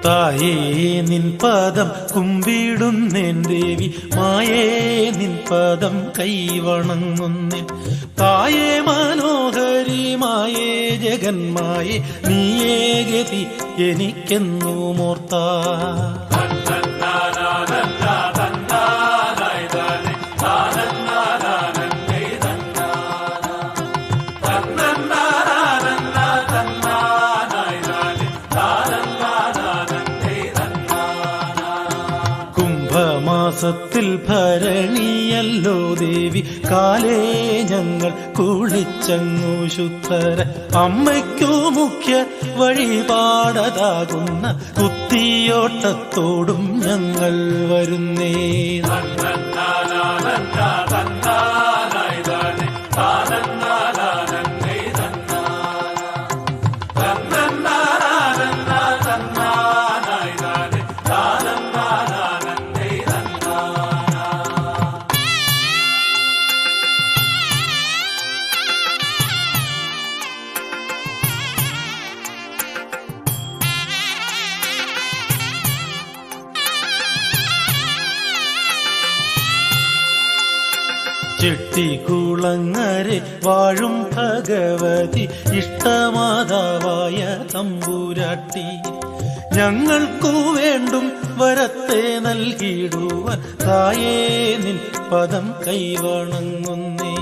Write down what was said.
തായേ നിൻ പദം കുമ്പിടുന്നേൻ ദേവി, മായേ നിൻ പദം കൈവണങ്ങുന്നേൻ. തായേ മനോഹരി മായേ ജഗന്മായേ, നീയേ ഗതി എനിക്കെന്നു മോർത്താ. കുംഭമാസത്തിൽ ഭരണിയല്ലോ ദേവി, കാലേ ഞങ്ങൾ കുളിച്ചങ്ങു ശുദ്ധര. അമ്മയ്ക്കു മുഖ്യ വഴിപാടതാകുന്ന കുത്തിയോട്ടത്തോടും ഞങ്ങൾ വരുന്നേ. ചെട്ടിക്കുളങ്ങരെ വാഴും ഭഗവതി, ഇഷ്ടമാതാവായ തമ്പുരാട്ടി, ഞങ്ങൾക്കു വേണ്ടും വരത്തെ നൽകിടുവാൻ തായേ നിൻ പദം കൈവണങ്ങുന്നേ.